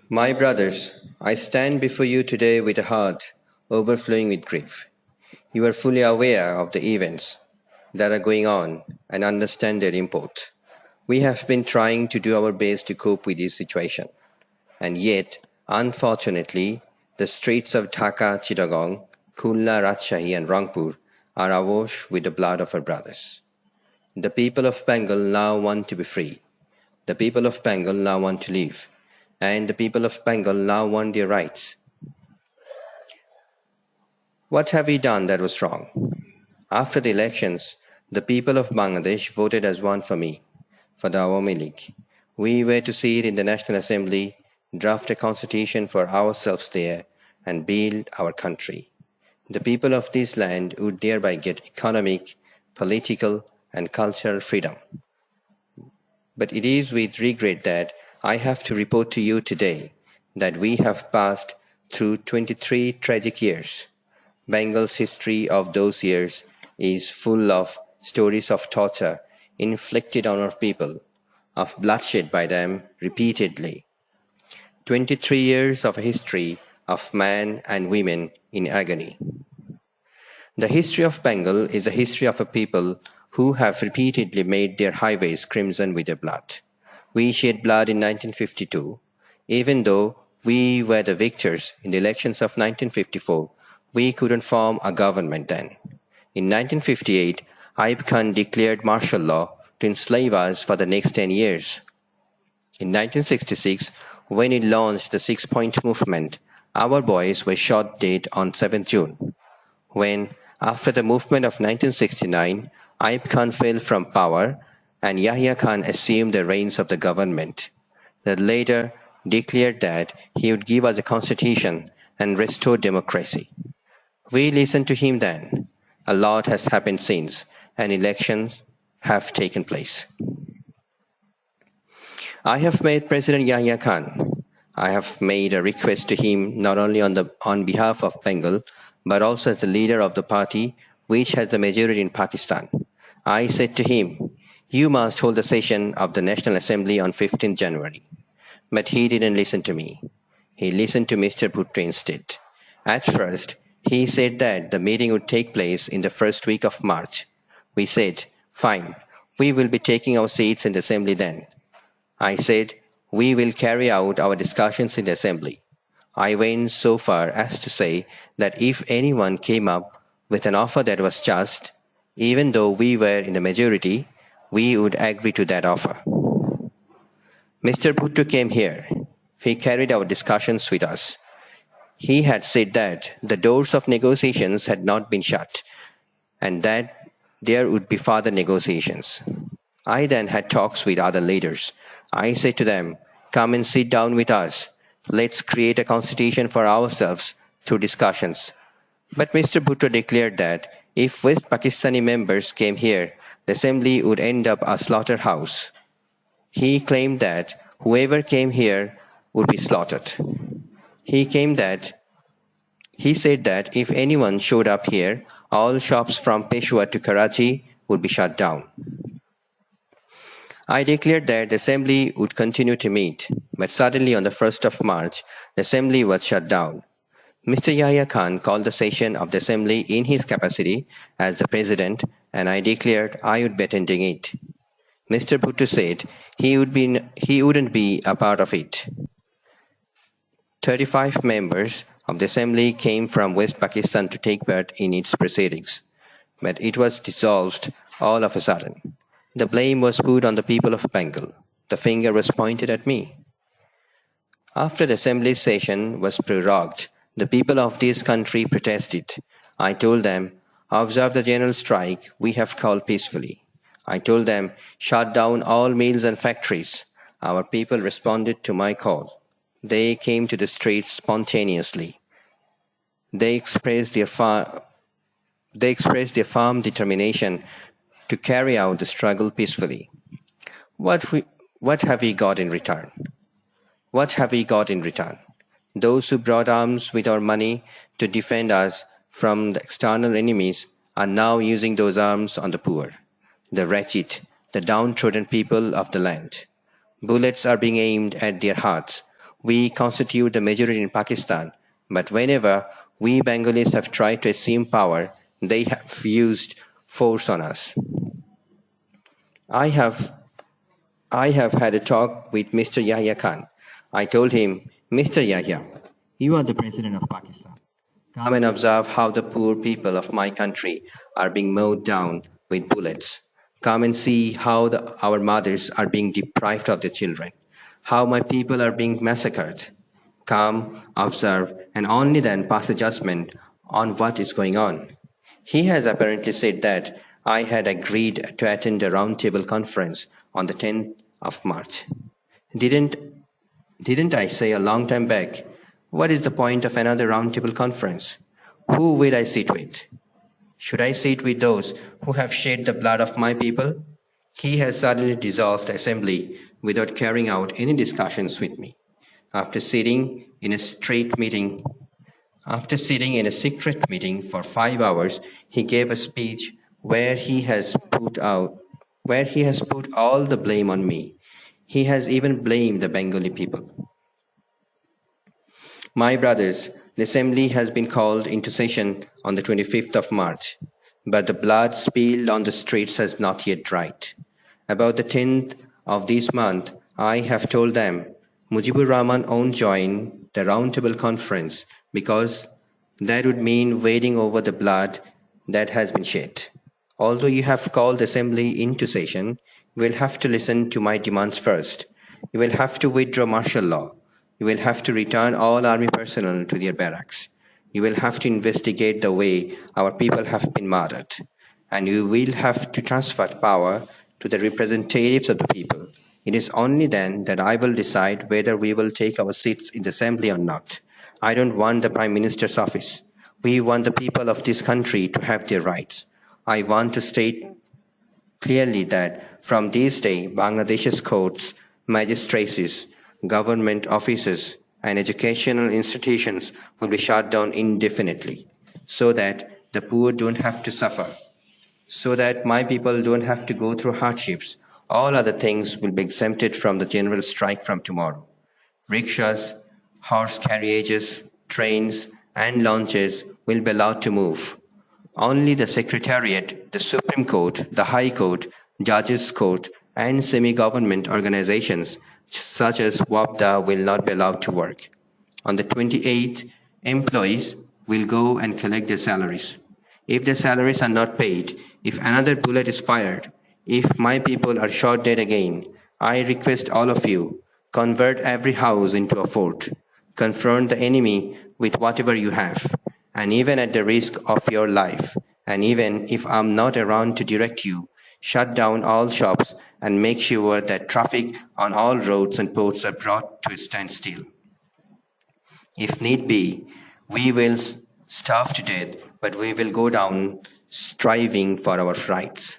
My brothers, I stand before you today with a heart overflowing with grief. You are fully aware of the events that are going on and understand their import. We have been trying to do our best to cope with this situation, and yet, unfortunately, the streets of Dhaka, Chittagong, Khulna, Rajshahi, and Rangpur are awash with the blood of our brothers. The people of Bengal now want to be free. The people of Bengal now want to live. And the people of Bengal now want their rights. What have we done that was wrong? After the elections, the people of Bangladesh voted as one for me, for the Awami League. We were to sit in the National Assembly, draft a constitution for ourselves there, and build our country. The people of this land would thereby get economic, political, and cultural freedom. But it is with regret that I have to report to you today that we have passed through 23 tragic years. Bengal's history of those years is full of stories of torture inflicted on our people, of bloodshed by them repeatedly. 23 years of a history of men and women in agony. The history of Bengal is a history of a people who have repeatedly made their highways crimson with their blood. We shed blood in 1952. Even though we were the victors in the elections of 1954, we couldn't form a government then. In 1958, Ayub Khan declared martial law to enslave us for the next 10 years. In 1966, when he launched the Six-Point Movement, our boys were shot dead on 7th June. When, after the movement of 1969, Ayub Khan fell from power and Yahya Khan assumed the reins of the government, the latter declared that he would give us a constitution and restore democracy. We listened to him then. A lot has happened since, and elections have taken place. I have met President Yahya Khan. I have made a request to him not only on behalf of Bengal, but also as the leader of the party which has the majority in Pakistan. I said to him, "You must hold the session of the National Assembly on 15th January. But he didn't listen to me. He listened to Mr. Bhutto instead. At first, he said that the meeting would take place in the first week of March. We said, "Fine, we will be taking our seats in the Assembly then." I said, "We will carry out our discussions in the Assembly." I went so far as to say that if anyone came up with an offer that was just, even though we were in the majority, we would agree to that offer. Mr. Bhutto came here. He carried our discussions with us. He had said that the doors of negotiations had not been shut, and that there would be further negotiations. I then had talks with other leaders. I said to them, "Come and sit down with us. Let's create a constitution for ourselves through discussions." But Mr. Bhutto declared that if West Pakistani members came here, the assembly would end up a slaughterhouse. He claimed that whoever came here would be slaughtered. He said that if anyone showed up here, all shops from Peshawar to Karachi would be shut down. I declared that the assembly would continue to meet, but suddenly on the 1st of March, the assembly was shut down. Mr. Yahya Khan called the session of the assembly in his capacity as the president, and I declared I would be attending it. Mr. Bhutto said he wouldn't be a part of it. 35 members of the assembly came from West Pakistan to take part in its proceedings, but it was dissolved all of a sudden. The blame was put on the people of Bengal. The finger was pointed at me. After the assembly session was prorogued, the people of this country protested. I told them, "Observe the general strike we have called peacefully." I told them, "Shut down all mills and factories." Our people responded to my call. They came to the streets spontaneously. They expressed their firm determination to carry out the struggle peacefully. What have we got in return? What have we got in return? Those who brought arms with our money to defend us from the external enemies are now using those arms on the poor, the wretched, the downtrodden people of the land. Bullets are being aimed at their hearts. We constitute the majority in Pakistan, but whenever we Bengalis have tried to assume power, they have used force on us. I have I have had a talk with Mr. Yahya Khan. I told him, Mr. Yahya, you are the president of Pakistan. Come and observe how the poor people of my country are being mowed down with bullets. Come and see how our mothers are being deprived of their children, how my people are being massacred. Come, observe, and only then pass a judgment on what is going on. He has apparently said that I had agreed to attend a roundtable conference on the 10th of March. Didn't didn't I say a long time back, what is the point of another roundtable conference? Who will I sit with? Should I sit with those who have shed the blood of my people? He has suddenly dissolved the assembly without carrying out any discussions with me. After sitting in a straight meeting, After sitting in a secret meeting for 5 hours, he gave a speech where he has put all the blame on me. He has even blamed the Bengali people. My brothers, the assembly has been called into session on the 25th of March, but the blood spilled on the streets has not yet dried. About the 10th of this month, I have told them Mujibur Rahman won't join the roundtable conference because that would mean wading over the blood that has been shed. Although you have called the assembly into session, you will have to listen to my demands first. You will have to withdraw martial law. You will have to return all army personnel to their barracks. You will have to investigate the way our people have been murdered. And you will have to transfer power to the representatives of the people. It is only then that I will decide whether we will take our seats in the assembly or not. I don't want the Prime Minister's office. We want the people of this country to have their rights. I want to state clearly that from this day, Bangladesh's courts, magistracies, government offices, and educational institutions will be shut down indefinitely so that the poor don't have to suffer, so that my people don't have to go through hardships. All other things will be exempted from the general strike from tomorrow. Rickshaws, horse carriages, trains, and launches will be allowed to move. Only the Secretariat, the Supreme Court, the High Court, Judges' Court, and semi-government organizations such as WAPDA will not be allowed to work. On the 28th, employees will go and collect their salaries. If their salaries are not paid, if another bullet is fired, if my people are shot dead again, I request all of you, convert every house into a fort. Confront the enemy with whatever you have, and even at the risk of your life, and even if I'm not around to direct you, shut down all shops and make sure that traffic on all roads and ports are brought to a standstill. If need be, we will starve to death, but we will go down striving for our rights.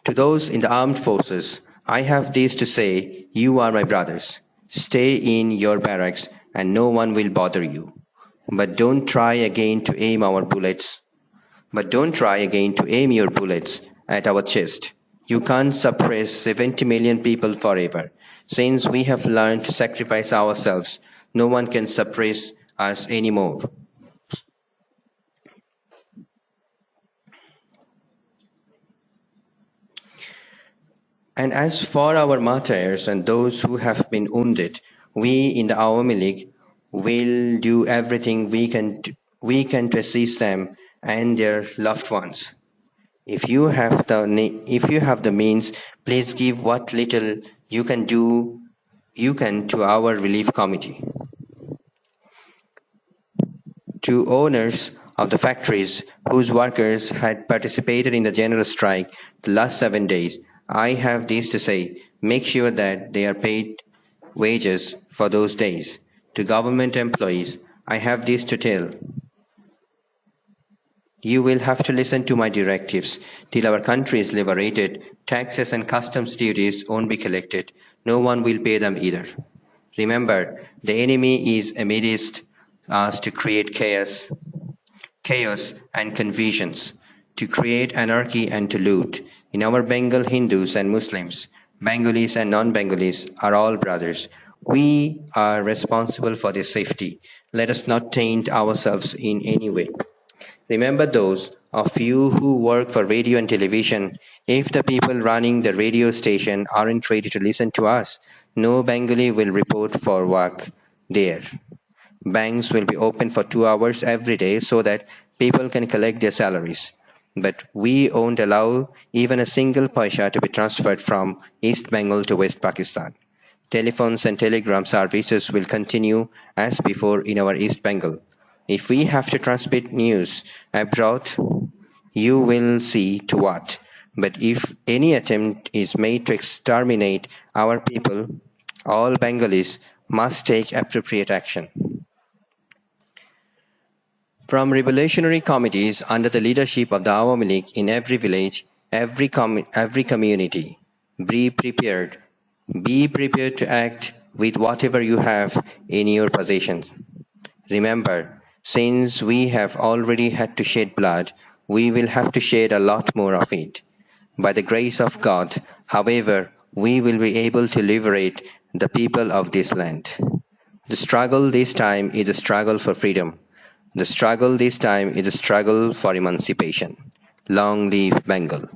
To those in the armed forces, I have this to say, you are my brothers. Stay in your barracks and no one will bother you. But don't try again to aim your bullets at our chest. You can't suppress 70 million people forever. Since we have learned to sacrifice ourselves, no one can suppress us anymore. And as for our martyrs and those who have been wounded, we in the Awami League will do everything we can to assist them and their loved ones. If you have the means, please give what little you can to our relief committee. To owners of the factories whose workers had participated in the general strike the last 7 days, I have this to say, make sure that they are paid wages for those days. To government employees, I have this to tell. You will have to listen to my directives. Till our country is liberated, taxes and customs duties won't be collected. No one will pay them either. Remember, the enemy is amidst us to create chaos and confusions, to create anarchy and to loot. In our Bengal Hindus and Muslims, Bengalis and non-Bengalis are all brothers. We are responsible for their safety. Let us not taint ourselves in any way. Remember those of you who work for radio and television. If the people running the radio station aren't ready to listen to us, no Bengali will report for work there. Banks will be open for 2 hours every day so that people can collect their salaries. But we won't allow even a single paisa to be transferred from East Bengal to West Pakistan. Telephones and telegram services will continue as before in our East Bengal. If we have to transmit news abroad, you will see to what. But if any attempt is made to exterminate our people, all Bengalis must take appropriate action. From revolutionary committees under the leadership of the Awami League in every village, every community, be prepared. Be prepared to act with whatever you have in your possession. Remember, since we have already had to shed blood, we will have to shed a lot more of it. By the grace of God, however, we will be able to liberate the people of this land. The struggle this time is a struggle for freedom. The struggle this time is a struggle for emancipation. Long live Bengal.